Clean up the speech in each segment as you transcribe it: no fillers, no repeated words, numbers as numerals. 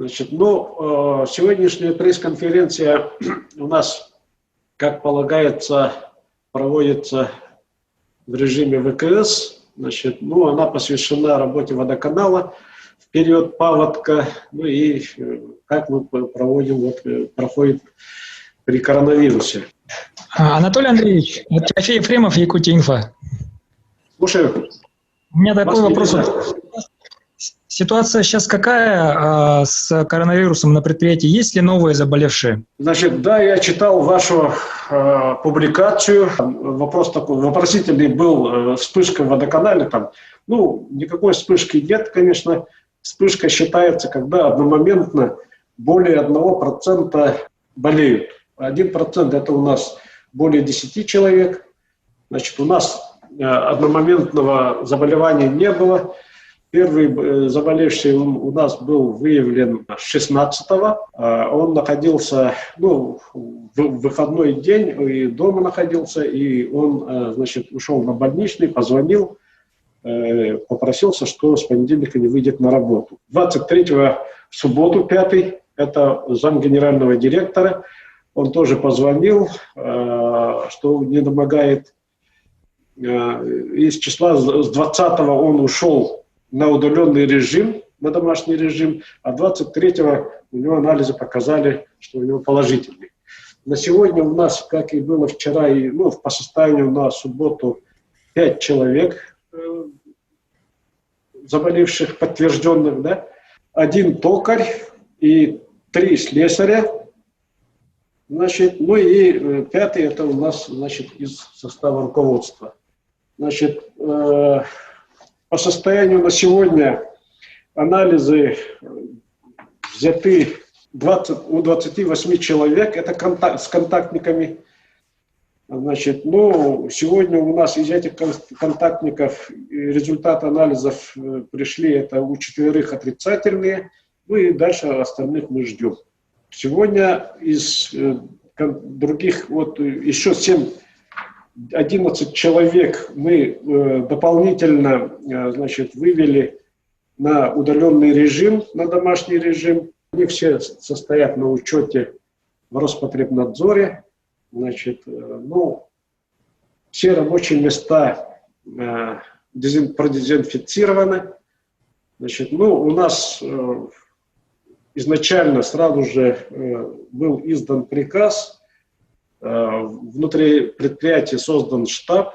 Значит, ну, сегодняшняя пресс-конференция у нас, как полагается, проводится в режиме ВКС. Значит, ну, она посвящена работе водоканала в период паводка, ну и как мы проводим, вот, проходит при коронавирусе. Анатолий Андреевич, это Тимофей Ефремов, Якутия-Инфо. Слушаю. У меня такой вопрос. Ситуация сейчас какая с коронавирусом на предприятии? Есть ли новые заболевшие? Значит, да, я читал вашу публикацию. Вопрос такой, вопросительный был, вспышка в водоканале. Там, ну, никакой вспышки нет, конечно. Вспышка считается, когда одномоментно более 1% болеют. 1% это у нас более 10 человек. Значит, у нас одномоментного заболевания не было. Первый заболевший у нас был выявлен 16-го. Он находился, ну, в выходной день, и дома находился, и он, значит, ушел на больничный, позвонил, попросился, что с понедельника не выйдет на работу. 23-го, в субботу, 5-й, это зам генерального директора, он тоже позвонил, что не домогает. Из числа с 20-го он ушел на удаленный режим, на домашний режим, а 23-го у него анализы показали, что у него положительный. На сегодня у нас, как и было вчера, и, ну, по состоянию на субботу 5 человек заболевших, подтвержденных, да? 1 токарь и 3 слесаря. Значит, ну и 5-й это у нас, значит, из состава руководства. Значит, по состоянию на сегодня анализы взяты у 28 человек, это с контактниками. Значит, ну, сегодня у нас из этих контактников результаты анализов пришли, это у 4 отрицательные, ну и дальше остальных мы ждем. Сегодня из других, вот еще 11 человек мы дополнительно, значит, вывели на удаленный режим, на домашний режим. Они все состоят на учете в Роспотребнадзоре. Значит, ну, все рабочие места продезинфицированы. Значит, ну, у нас изначально сразу же был издан приказ. Внутри предприятия создан штаб.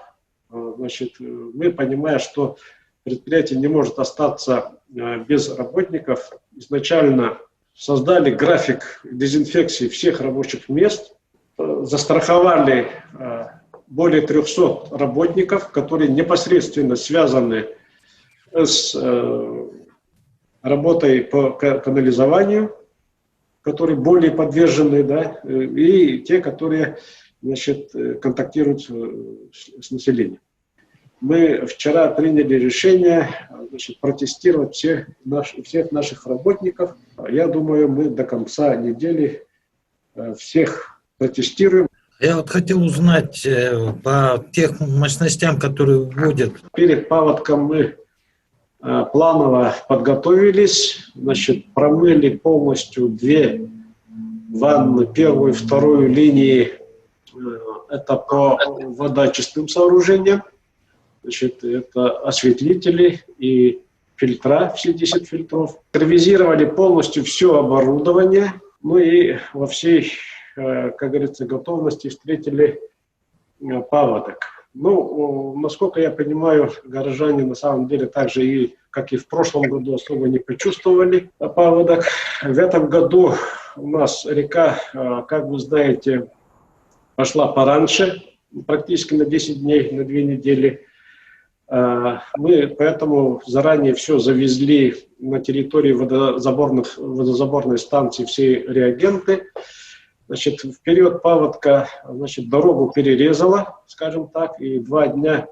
Значит, мы, понимая, что предприятие не может остаться без работников, изначально создали график дезинфекции всех рабочих мест, застраховали более 300 работников, которые непосредственно связаны с работой по канализованию, которые более подвержены, да, и те, которые, значит, контактируют с населением. Мы вчера приняли решение, значит, протестировать всех наших работников. Я думаю, мы до конца недели всех протестируем. Я вот хотел узнать по тех мощностям, которые вводят. Перед паводком мы планово подготовились, значит, промыли полностью 2 ванны, первую и вторую линии, это по водочистым сооружениям, значит, это осветлители и фильтра, все 10 фильтров. Ревизировали полностью все оборудование, ну и во всей, как говорится, готовности встретили паводок. Ну, насколько я понимаю, горожане на самом деле так же, и, как и в прошлом году, особо не почувствовали паводок. В этом году у нас река, как вы знаете, пошла пораньше, практически на 10 дней, на 2 недели. Мы поэтому заранее все завезли на территории водозаборной станции, все реагенты. Значит, в период паводка, значит, дорогу перерезала, скажем так, и 2 дня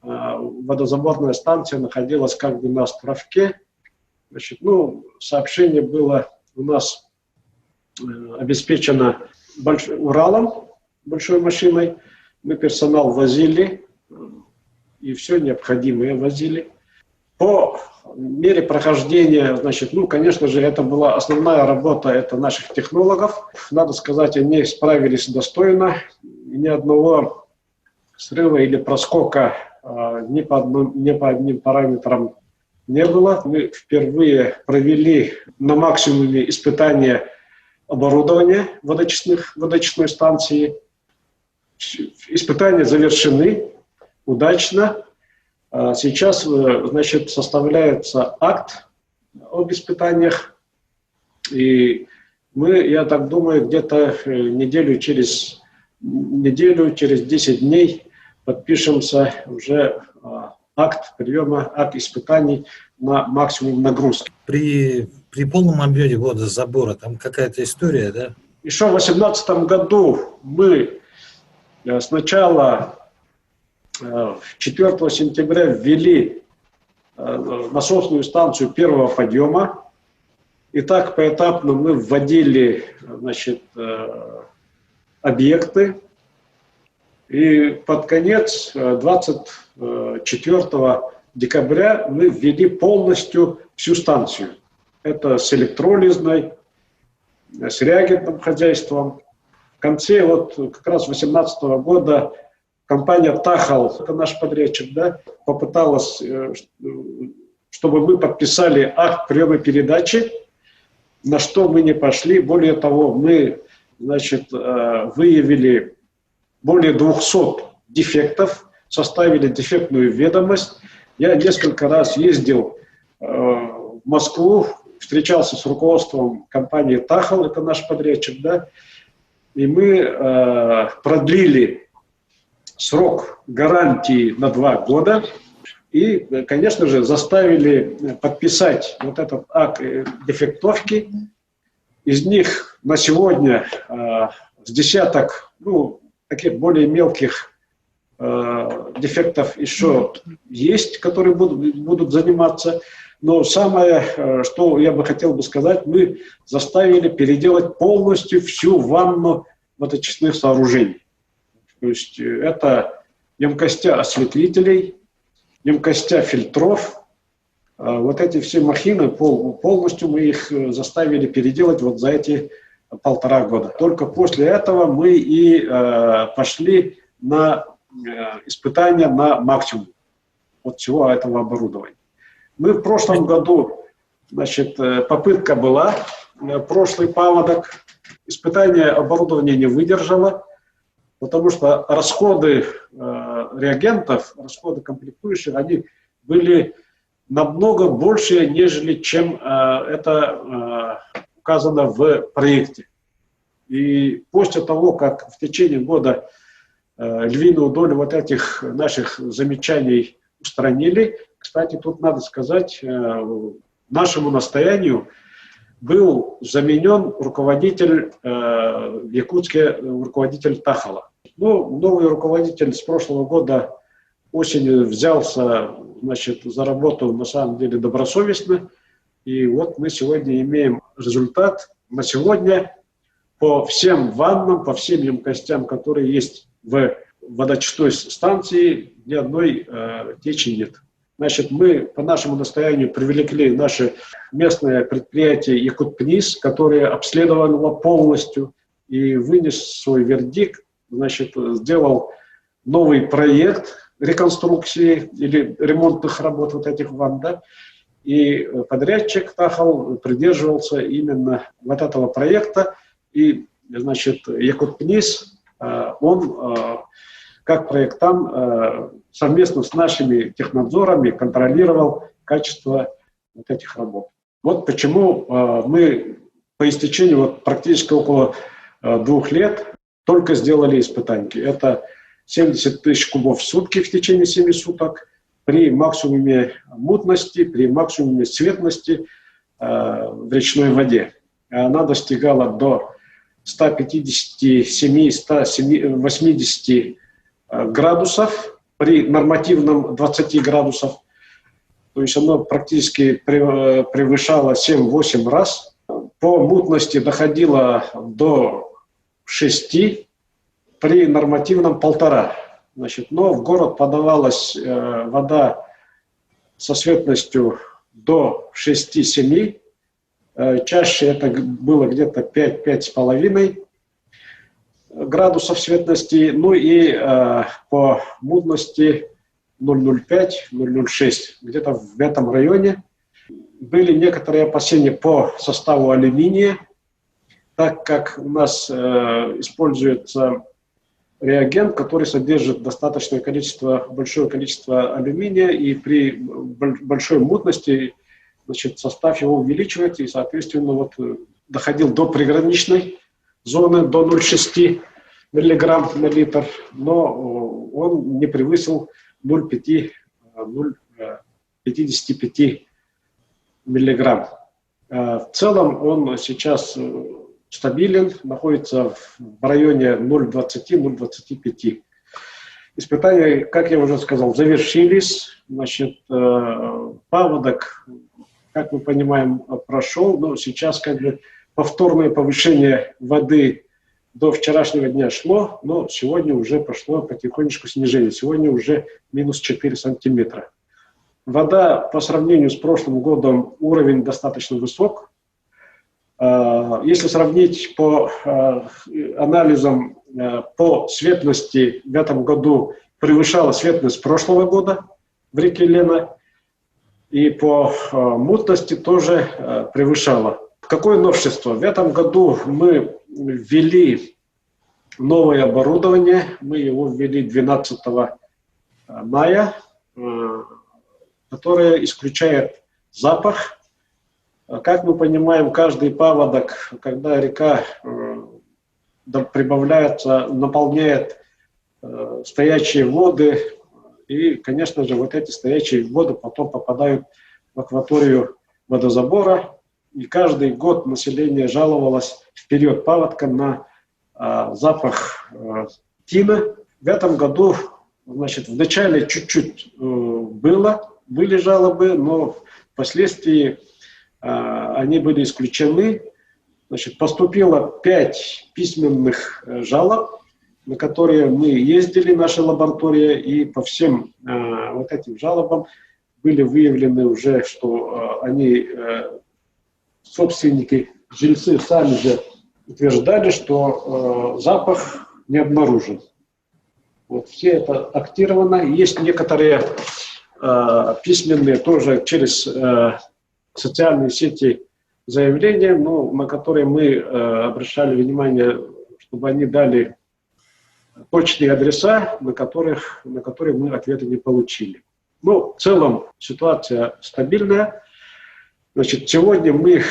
водозаборная станция находилась как бы на островке. Значит, ну, сообщение было у нас обеспечено Уралом, большой машиной. Мы персонал возили и все необходимое возили. По мере прохождения, значит, ну, конечно же, это была основная работа это наших технологов. Надо сказать, они справились достойно. Ни одного срыва или проскока ни по одним параметрам не было. Мы впервые провели на максимуме испытания оборудования водочистной станции. Испытания завершены удачно. Сейчас, значит, составляется акт об испытаниях. И мы, я так думаю, где-то через 10 дней подпишемся уже акт приема, акт испытаний на максимум нагрузки. При полном объеме водозабора там какая-то история, да? Еще в 2018 году мы сначала 4 сентября ввели насосную станцию первого подъема. И так поэтапно мы вводили, значит, объекты. И под конец, 24 декабря, мы ввели полностью всю станцию. Это с электролизной, с реагентным хозяйством. В конце вот как раз 2018 года компания «Тахал», это наш подрядчик, да, попыталась, чтобы мы подписали акт приема передачи, на что мы не пошли. Более того, мы, значит, выявили более 200 дефектов, составили дефектную ведомость. Я несколько раз ездил в Москву, встречался с руководством компании «Тахал», это наш подрядчик, да, и мы продлили срок гарантии на 2 года и, конечно же, заставили подписать вот этот акт дефектовки. Из них на сегодня с десяток, ну, таких более мелких дефектов еще есть, которые будут заниматься. Но самое, что я бы хотел бы сказать, мы заставили переделать полностью всю ванну водочистных сооружений. То есть это емкостя осветлителей, емкостя фильтров. Вот эти все махины, полностью мы их заставили переделать вот за эти 1,5 года. Только после этого мы и пошли на испытания на максимум от всего этого оборудования. Мы в прошлом году, значит, попытка была, прошлый паводок, испытание оборудования не выдержало, потому что расходы реагентов, расходы комплектующих, они были намного больше, нежели чем это указано в проекте. И после того, как в течение года львиную долю вот этих наших замечаний устранили, кстати, тут надо сказать, нашему настоянию был заменен руководитель в Якутске, руководитель Тахала. Ну, новый руководитель с прошлого года осенью взялся, значит, за работу на самом деле добросовестно. И вот мы сегодня имеем результат. На сегодня по всем ваннам, по всем емкостям, которые есть в водочистой станции, ни одной течи нет. Значит, мы по нашему настоянию привлекли наше местное предприятие «Якутпнис», которое обследовало полностью и вынес свой вердикт, значит, сделал новый проект реконструкции или ремонтных работ вот этих ванн, да, и подрядчик «Тахал» придерживался именно вот этого проекта, и, значит, «Якутпнис», он как проектант совместно с нашими технадзорами контролировал качество вот этих работ. Вот почему мы по истечении вот практически около 2 лет только сделали испытания. Это 70 тысяч кубов в сутки в течение 7 суток при максимуме мутности, при максимуме цветности в речной воде. Она достигала до 157-180 градусов при нормативном 20 градусов. То есть оно практически превышало 7-8 раз. По мутности доходило до 6 при нормативном 1,5. Значит, но в город подавалась вода со светностью до 6-7. Чаще это было где-то 5-5,5 градусов светности. Ну и по мутности 0,05-0,06, где-то в этом районе. Были некоторые опасения по составу алюминия, так как у нас используется реагент, который содержит большое количество алюминия, и при большой мутности, значит, состав его увеличивается, и, соответственно, вот доходил до приграничной зоны, до 0,6 мг на литр, но он не превысил 0,55 мг. В целом он сейчас стабилен, находится в районе 0,20-0,25. Испытания, как я уже сказал, завершились. Значит, паводок, как мы понимаем, прошел, но сейчас как бы повторное повышение воды до вчерашнего дня шло, но сегодня уже пошло потихонечку снижение. Сегодня уже минус 4 сантиметра. Вода по сравнению с прошлым годом уровень достаточно высок. Если сравнить по анализам по светлости, в этом году превышала светлость прошлого года в реке Лена, и по мутности тоже превышала. Какое новшество? В этом году мы ввели новое оборудование, мы его ввели 12 мая, которое исключает запах. Как мы понимаем, каждый паводок, когда река прибавляется, наполняет стоячие воды, и, конечно же, вот эти стоячие воды потом попадают в акваторию водозабора, и каждый год население жаловалось в период паводка на запах тина. В этом году, значит, вначале чуть-чуть были жалобы, но впоследствии они были исключены. Значит, поступило 5 письменных жалоб, на которые мы ездили, наша лаборатория, и по всем вот этим жалобам были выявлены уже, что они, собственники, жильцы сами же утверждали, что запах не обнаружен. Вот все это актировано. Есть некоторые письменные тоже через социальные сети заявления, но на которые мы обращали внимание, чтобы они дали точные адреса, на которые мы ответы не получили. Но в целом ситуация стабильная. Значит, сегодня мы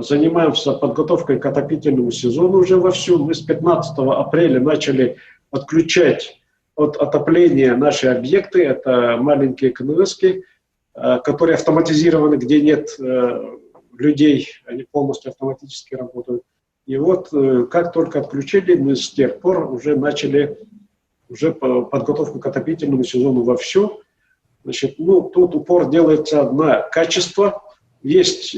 занимаемся подготовкой к отопительному сезону уже вовсю. Мы с 15 апреля начали отключать от отопления наши объекты. Это маленькие КНСки, которые автоматизированы, где нет людей, они полностью автоматически работают. И вот как только отключили, мы с тех пор уже начали подготовку к отопительному сезону вовсю. Значит, тут упор делается на качество. Есть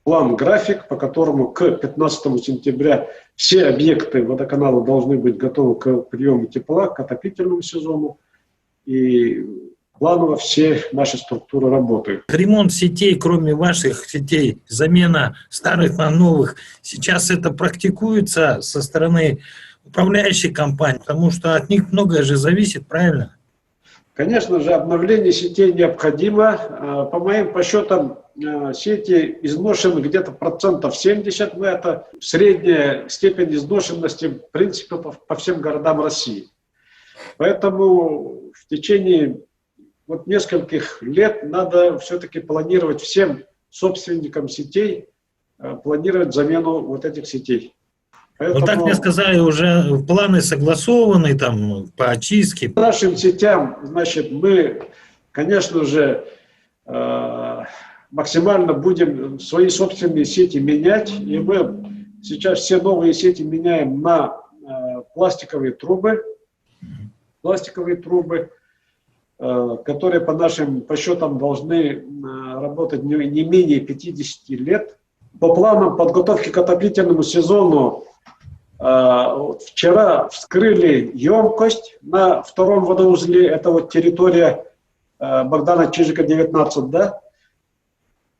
план-график, по которому к 15 сентября все объекты водоканала должны быть готовы к приему тепла, к отопительному сезону. И планово все наши структуры работают. Ремонт сетей, кроме ваших сетей, замена старых на новых, сейчас это практикуется со стороны управляющей компании, потому что от них многое же зависит, правильно? Конечно же, обновление сетей необходимо. По моим подсчетам, сети изношены где-то 70%, но это средняя степень изношенности, в принципе, по всем городам России. Поэтому в течение нескольких лет надо все-таки планировать всем собственникам сетей, планировать замену этих сетей. Поэтому, так мне сказали, уже планы согласованы там по очистке. По нашим сетям, значит, мы, конечно же, максимально будем свои собственные сети менять, и мы сейчас все новые сети меняем на пластиковые трубы, которые по нашим подсчетам должны работать не менее 50 лет. По планам подготовки к отопительному сезону вчера вскрыли емкость на втором водоузле. Это территория Богдана Чижика, 19, да?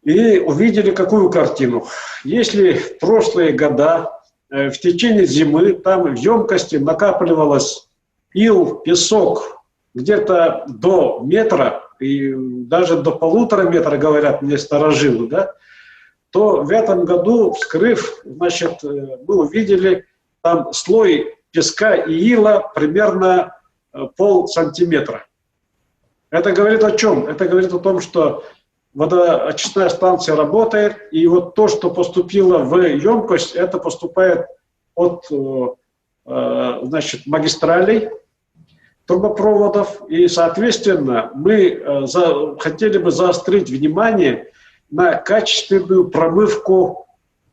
И увидели какую картину. Если в прошлые года, в течение зимы, там в емкости накапливалось ил, песок где-то до метра, и даже до 1,5 метра, говорят мне старожилы, да, то в этом году, вскрыв, значит, мы увидели там слой песка и ила примерно 0,5 сантиметра. Это говорит о чем? Это говорит о том, что водоочистная станция работает, и вот то, что поступило в емкость, это поступает от значит, магистралей, трубопроводов, и, соответственно, мы хотели бы заострить внимание на качественную промывку,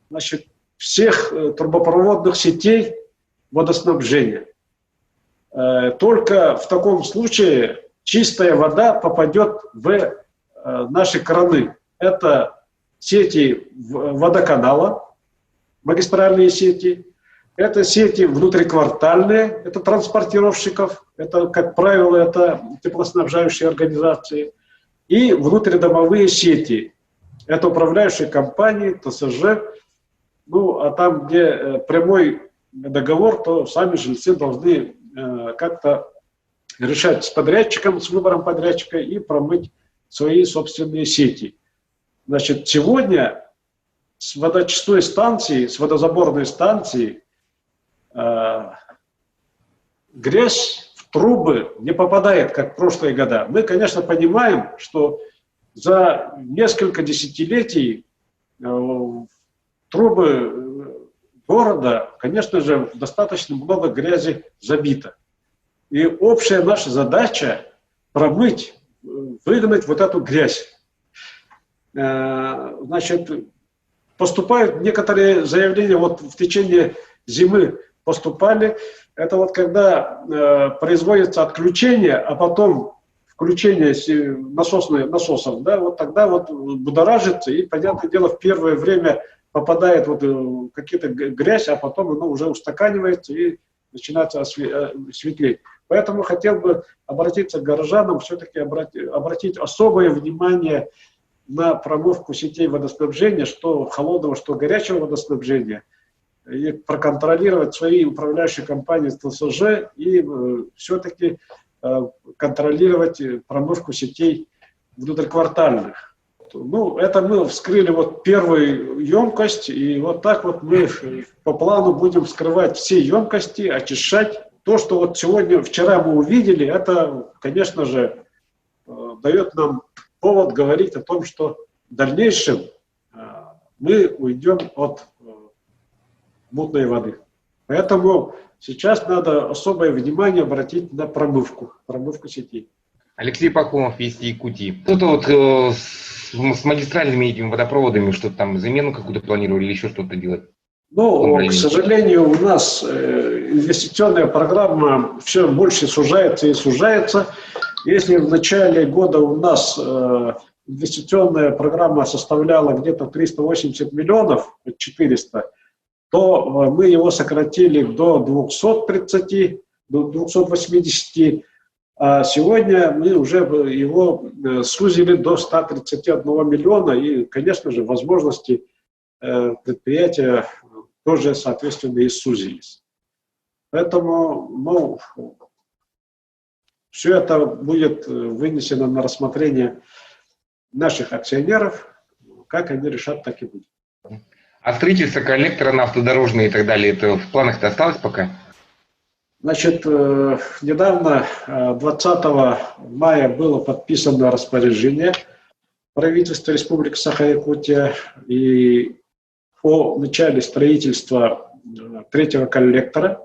значит, всех трубопроводных сетей водоснабжения. Только в таком случае чистая вода попадет в наши краны. Это сети водоканала, магистральные сети, это сети внутриквартальные, это транспортировщиков, это, как правило, это теплоснабжающие организации, и внутридомовые сети, это управляющие компании, ТСЖ, ну, а там, где прямой договор, то сами жильцы должны как-то решать с подрядчиком, с выбором подрядчика и промыть свои собственные сети. Значит, сегодня с водочистой станции, с водозаборной станции грязь в трубы не попадает, как в прошлые года. Мы, конечно, понимаем, что за несколько десятилетий трубы города, конечно же, достаточно много грязи забито. И общая наша задача промыть, выгнать вот эту грязь. Значит, поступают некоторые заявления, вот в течение зимы поступали, это вот когда производится отключение, а потом включение насосов, да, вот тогда вот будоражится, и, понятное дело, в первое время попадает вот какие-то грязь, а потом оно уже устаканивается и начинается светлеть. Поэтому хотел бы обратиться к горожанам, все-таки обратить особое внимание на промывку сетей водоснабжения, что холодного, что горячего водоснабжения, и проконтролировать свои управляющие компании ТСЖ и все-таки контролировать промывку сетей внутриквартальных. Ну, это мы вскрыли вот первую емкость, и вот так вот мы по плану будем вскрывать все емкости, очищать. То, что вот сегодня, вчера мы увидели, это, конечно же, дает нам повод говорить о том, что в дальнейшем мы уйдем от мутной воды. Поэтому сейчас надо особое внимание обратить на промывку сетей. Алексей Пахомов, Вести Якутии. Что-то вот с магистральными этими водопроводами, что-то там замену какую-то планировали или еще что-то делать? Ну, к сожалению, у нас инвестиционная программа все больше сужается и сужается. Если в начале года у нас инвестиционная программа составляла где-то 380 миллионов, 400, то мы его сократили до 230, до 280, а сегодня мы уже его сузили до 131 миллиона, и, конечно же, возможности предприятия тоже, соответственно, и сузились. Поэтому, ну, все это будет вынесено на рассмотрение наших акционеров, как они решат, так и будет. А строительство коллектора на автодорожные и так далее, это в планах-то осталось пока? Значит, недавно, 20 мая, было подписано распоряжение правительства Республики Саха-Якутия и о начале строительства 3-го коллектора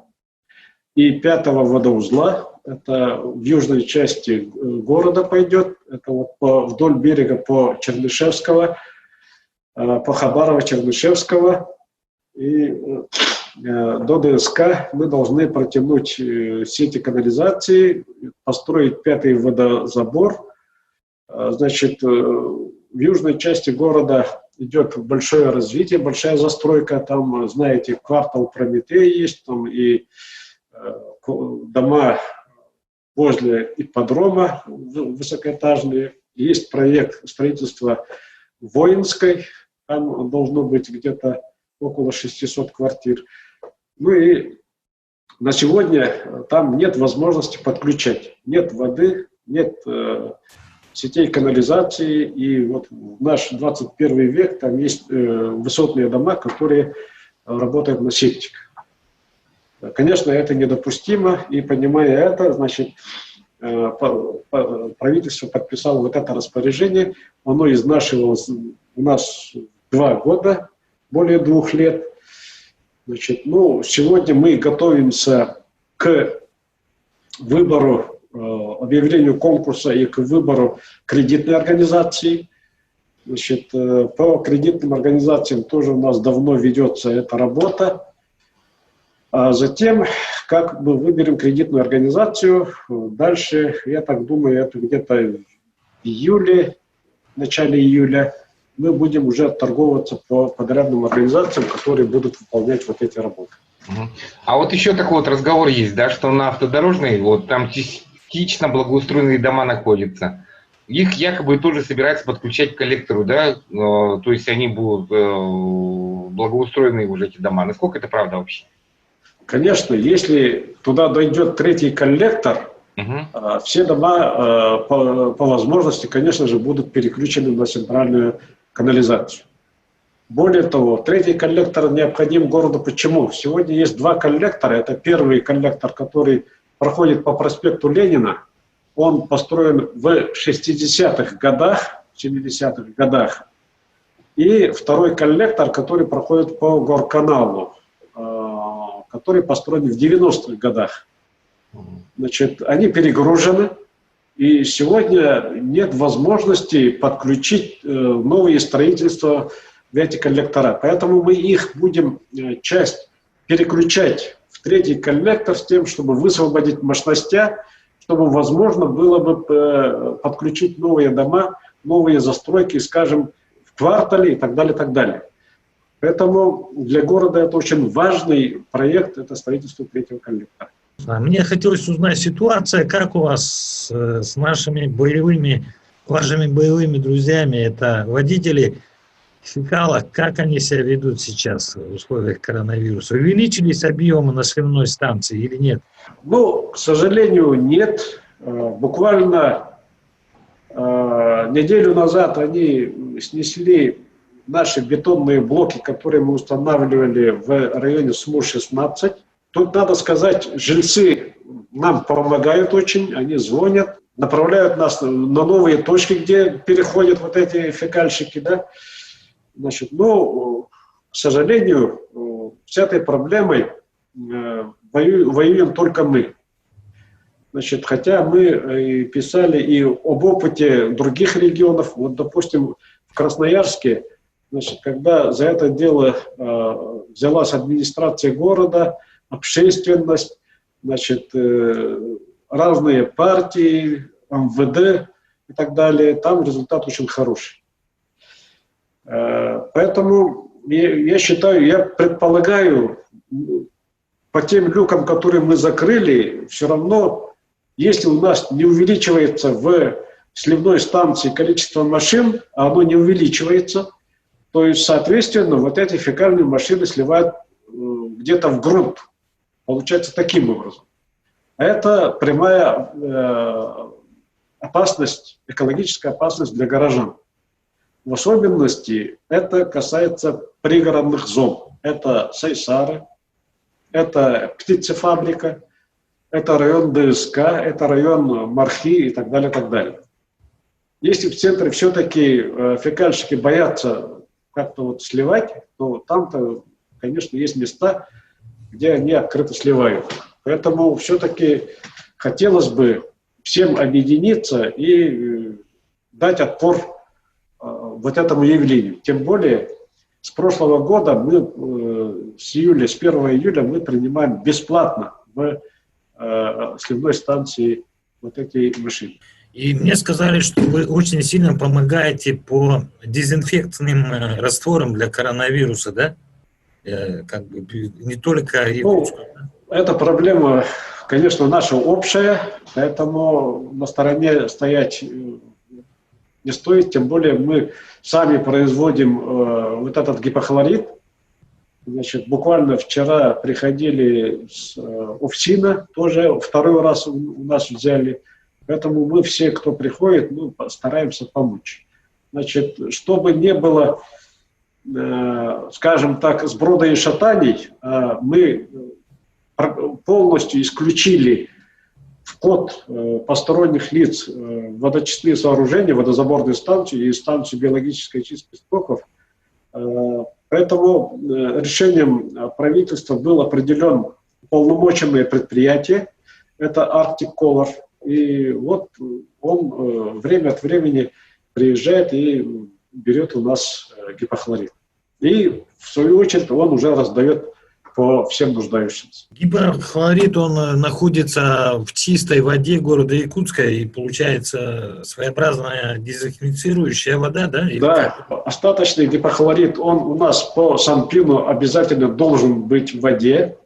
и 5-го водоузла. Это в южной части города пойдет, это вот вдоль берега по Чернышевского, по Хабарова-Чернышевского и до ДСК мы должны протянуть сети канализации, построить 5-й водозабор. Значит, в южной части города идет большое развитие, большая застройка. Там, знаете, квартал Прометей есть, там и дома возле ипподрома высокоэтажные. Есть проект строительства Воинской, там должно быть где-то около 600 квартир. Ну и на сегодня там нет возможности подключать. Нет воды, нет сетей канализации. И вот в наш 21 век там есть высотные дома, которые работают на септик. Конечно, это недопустимо. И понимая это, значит, правительство подписало вот это распоряжение. Оно изнашивалось у нас 2 года, более 2 лет. Значит, ну, сегодня мы готовимся к выбору, объявлению конкурса и к выбору кредитной организации. Значит, по кредитным организациям тоже у нас давно ведется эта работа. А затем, как мы выберем кредитную организацию, дальше, я так думаю, это где-то в июле, в начале июля, мы будем уже торговаться по подрядным организациям, которые будут выполнять вот эти работы. А вот еще такой вот разговор есть, да, что на автодорожной, вот там частично благоустроенные дома находятся. Их якобы тоже собираются подключать к коллектору, да, то есть они будут благоустроенные уже эти дома. Насколько это правда вообще? Конечно, если туда дойдет 3-й коллектор, все дома по возможности, конечно же, будут переключены на центральную канализацию. Более того, 3-й коллектор необходим городу. Почему? Сегодня есть 2 коллектора. Это первый коллектор, который проходит по проспекту Ленина. Он построен в 60-х годах, 70-х годах. И второй коллектор, который проходит по Горканалу, который построен в 90-х годах. Значит, они перегружены, и сегодня нет возможности подключить новые строительства в эти коллектора. Поэтому мы их будем часть переключать в 3-й коллектор с тем, чтобы высвободить мощности, чтобы возможно было бы подключить новые дома, новые застройки, скажем, в квартале и так далее, и так далее. Поэтому для города это очень важный проект, это строительство 3-го коллектора. Мне хотелось узнать ситуация, как у вас с нашими вашими боевыми друзьями, это водители фекалок, как они себя ведут сейчас в условиях коронавируса? Увеличились объемы на сливной станции или нет? Ну, к сожалению, нет. Буквально неделю назад они снесли наши бетонные блоки, которые мы устанавливали в районе СМУ-16. Тут, надо сказать, жильцы нам помогают очень, они звонят, направляют нас на новые точки, где переходят вот эти фекальщики, да. Значит, ну, к сожалению, с этой проблемой воюем только мы. Значит, хотя мы писали и об опыте других регионов, вот, допустим, в Красноярске, значит, когда за это дело взялась администрация города, общественность, значит, разные партии, МВД и так далее, там результат очень хороший. Поэтому я считаю, я предполагаю, по тем люкам, которые мы закрыли, все равно, если у нас не увеличивается в сливной станции количество машин, а оно не увеличивается, то есть, соответственно, вот эти фекальные машины сливают где-то в грунт. Получается таким образом. Это прямая опасность, экологическая опасность для горожан. В особенности это касается пригородных зон. Это Сайсары, это птицефабрика, это район ДСК, это район Мархи и так далее, так далее. Если в центре все-таки фекальщики боятся как-то вот сливать, то там-то, конечно, есть места, где они открыто сливают. Поэтому все-таки хотелось бы всем объединиться и дать отпор вот этому явлению. Тем более, с прошлого года мы с 1 июля мы принимаем бесплатно в сливной станции вот эти машины. И мне сказали, что вы очень сильно помогаете по дезинфекционным растворам для коронавируса, да? Как бы не только... эта проблема, конечно, наша общая, поэтому на стороне стоять не стоит, тем более мы сами производим вот этот гипохлорид. Значит, буквально вчера приходили с ОФСИНа, тоже второй раз у нас взяли. Поэтому мы все, кто приходит, стараемся помочь. Значит, чтобы не было, скажем так, сброда и шатаний, мы полностью исключили вход посторонних лиц в водочистные сооружения, водозаборные станции и станции биологической чистки стоков. Поэтому решением правительства был определен полномоченное предприятие, это Arctic Color, и вот он время от времени приезжает и берет у нас гипохлорид. И в свою очередь он уже раздает по всем нуждающимся. Гипохлорид, он находится в чистой воде города Якутска и получается своеобразная дезинфицирующая вода, да? Да, остаточный гипохлорид, он у нас по Санпину обязательно должен быть в воде.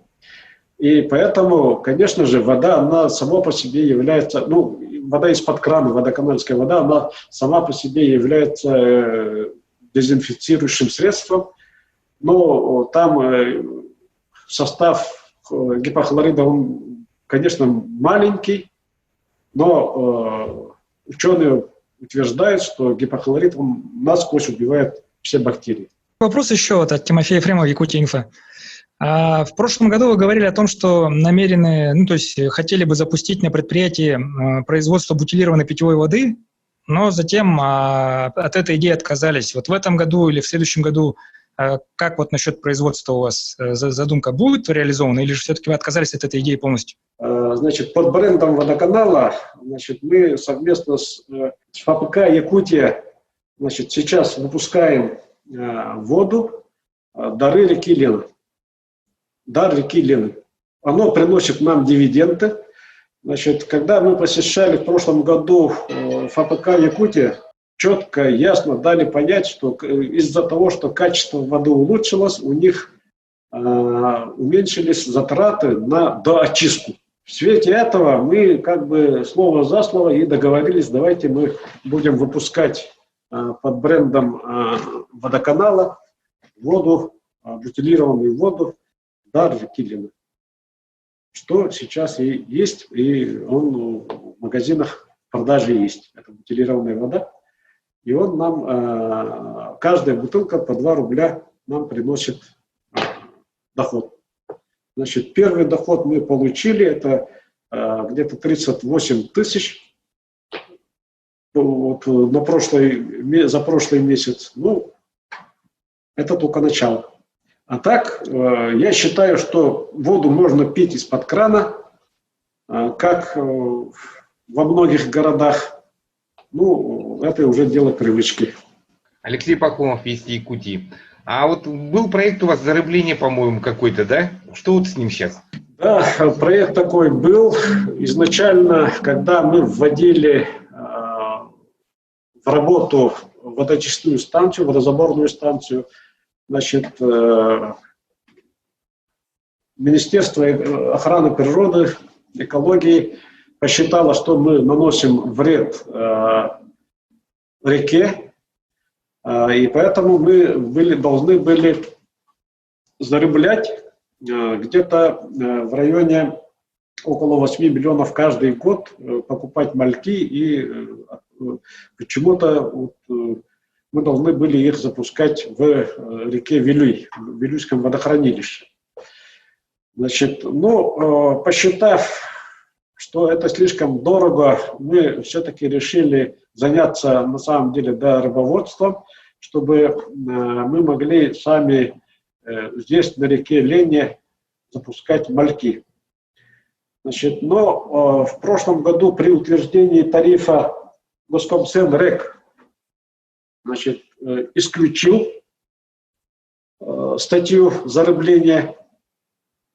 И поэтому, конечно же, вода, она сама по себе является, вода из-под крана, водоканальская вода, она сама по себе является дезинфицирующим средством, но там состав гипохлорида, он, конечно, маленький, но ученые утверждают, что гипохлорид, он насквозь убивает все бактерии. Вопрос еще от Тимофея Ефремова, Якутия.Инфо. В прошлом году вы говорили о том, что намерены, то есть хотели бы запустить на предприятии производство бутилированной питьевой воды, но затем от этой идеи отказались. Вот в этом году или в следующем году как вот насчет производства у вас задумка будет реализована, или же все-таки вы отказались от этой идеи полностью? Значит, под брендом водоканала, мы совместно с ФАПК «Якутия», сейчас выпускаем воду «Дары реки Лены». «Дар реки Лены». Оно приносит нам дивиденды. Когда мы посещали в прошлом году ФАПК «Якутия», четко, ясно дали понять, что из-за того, что качество воды улучшилось, у них уменьшились затраты на доочистку. В свете этого мы слово за слово и договорились, давайте мы будем выпускать под брендом водоканала воду, бутилированную воду «Дар реки Лены», что сейчас и есть, и он в магазинах в продаже есть. Это бутилированная вода. И он нам, каждая бутылка по 2 рубля нам приносит доход. Первый доход мы получили, это где-то 38 тысяч за прошлый месяц. Это только начало. А так, я считаю, что воду можно пить из-под крана, как во многих городах. Это уже дело привычки. Алексей Пахомов, Вести Якутии. А вот был проект у вас зарыбление, по-моему, какой-то, да? Что вот с ним сейчас? Да, проект такой был. Изначально, когда мы вводили в работу водочистную станцию, водозаборную станцию, Министерство охраны природы, экологии посчитало, что мы наносим вред реке, и поэтому мы должны были зарыблять где-то в районе около 8 миллионов каждый год, покупать мальки, и почему-то мы должны были их запускать в реке Вилюй, в Вилюйском водохранилище. Посчитав, что это слишком дорого, мы все-таки решили заняться на самом деле рыбоводством, чтобы мы могли сами здесь на реке Лене запускать мальки. В прошлом году при утверждении тарифа Госкомценрек исключил статью зарыбления,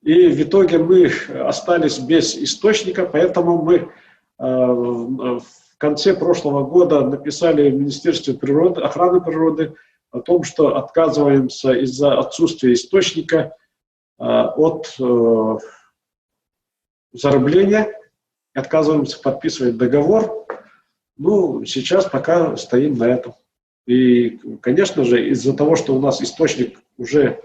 и в итоге мы остались без источника, поэтому мы в конце прошлого года написали в Министерстве охраны природы о том, что отказываемся из-за отсутствия источника от зарубления, отказываемся подписывать договор. Ну, сейчас пока стоим на этом. И, конечно же, из-за того, что у нас источник уже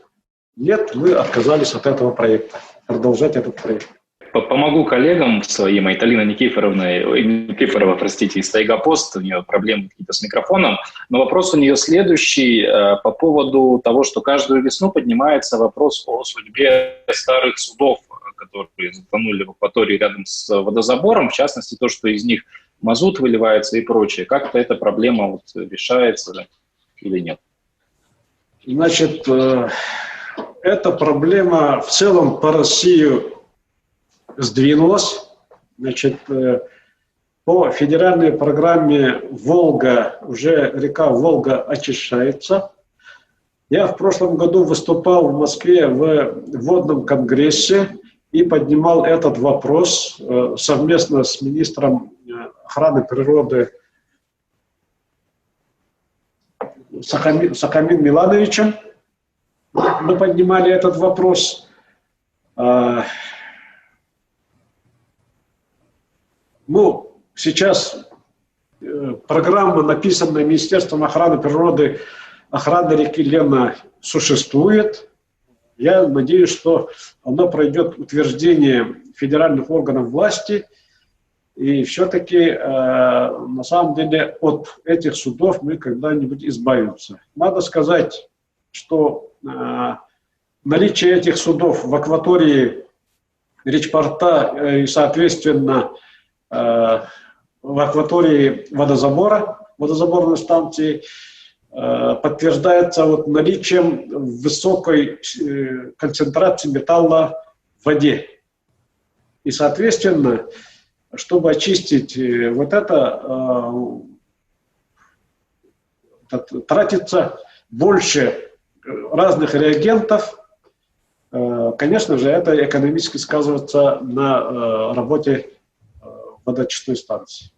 нет, мы отказались от этого проекта, продолжать этот проект. Помогу коллегам своим, Айталина Никифорова, простите, из Тайгопост, у нее проблемы какие-то с микрофоном, но вопрос у нее следующий по поводу того, что каждую весну поднимается вопрос о судьбе старых судов, которые затонули в акватории рядом с водозабором, в частности, то, что из них мазут выливается и прочее. Как-то эта проблема вот решается или нет? Значит, эта проблема в целом по России сдвинулась. Значит, по федеральной программе «Волга» уже река Волга очищается. Я в прошлом году выступал в Москве в водном конгрессе и поднимал этот вопрос совместно с министром охраны природы Сахамин Милановичем. Мы поднимали этот вопрос. Ну, сейчас программа, написанная Министерством охраны природы, охраны реки Лена, существует. Я надеюсь, что она пройдет утверждение федеральных органов власти. И все-таки, на самом деле, от этих судов мы когда-нибудь избавимся. Надо сказать, что наличие этих судов в акватории речпорта и, соответственно, в акватории водозаборной станции подтверждается вот наличием высокой концентрации металла в воде. И, соответственно, чтобы очистить вот это, тратится больше разных реагентов. Конечно же, это экономически сказывается на работе водоочистной станции.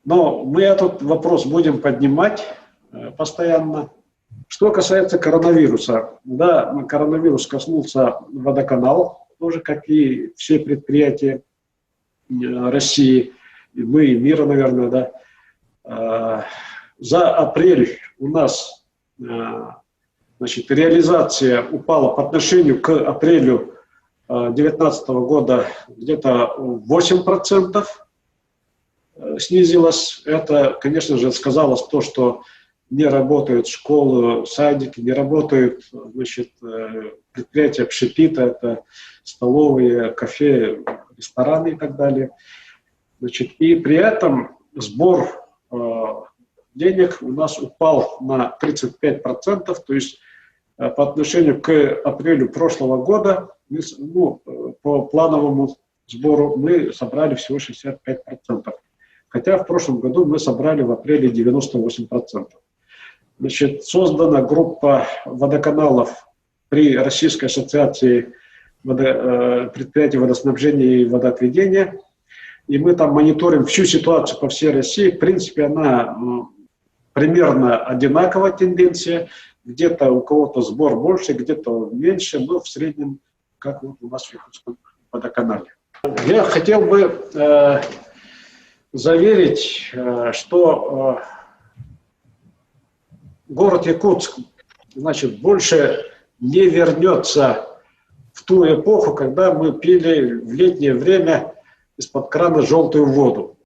Но мы этот вопрос будем поднимать постоянно. Что касается коронавируса, да, коронавирус коснулся водоканал, тоже как и все предприятия России, и мы, и мира, наверное, да. За апрель у нас, значит, реализация упала по отношению к апрелю 2019 года где-то 8% снизилась. Это, конечно же, сказалось то, что не работают школы, садики, не работают, значит, предприятия общепита, это столовые, кафе, рестораны и так далее. Значит, и при этом сбор денег у нас упал на 35%, то есть по отношению к апрелю прошлого года, ну, по плановому сбору мы собрали всего 65%. Хотя в прошлом году мы собрали в апреле 98%. Значит, создана группа водоканалов при Российской ассоциации предприятий водоснабжения и водоотведения. И мы там мониторим всю ситуацию по всей России. В принципе, она примерно одинаковая тенденция. Где-то у кого-то сбор больше, где-то меньше, но в среднем, как вот у нас в Якутском водоканале. Я хотел бы заверить, что город Якутск, значит, больше не вернется в ту эпоху, когда мы пили в летнее время из-под крана желтую воду.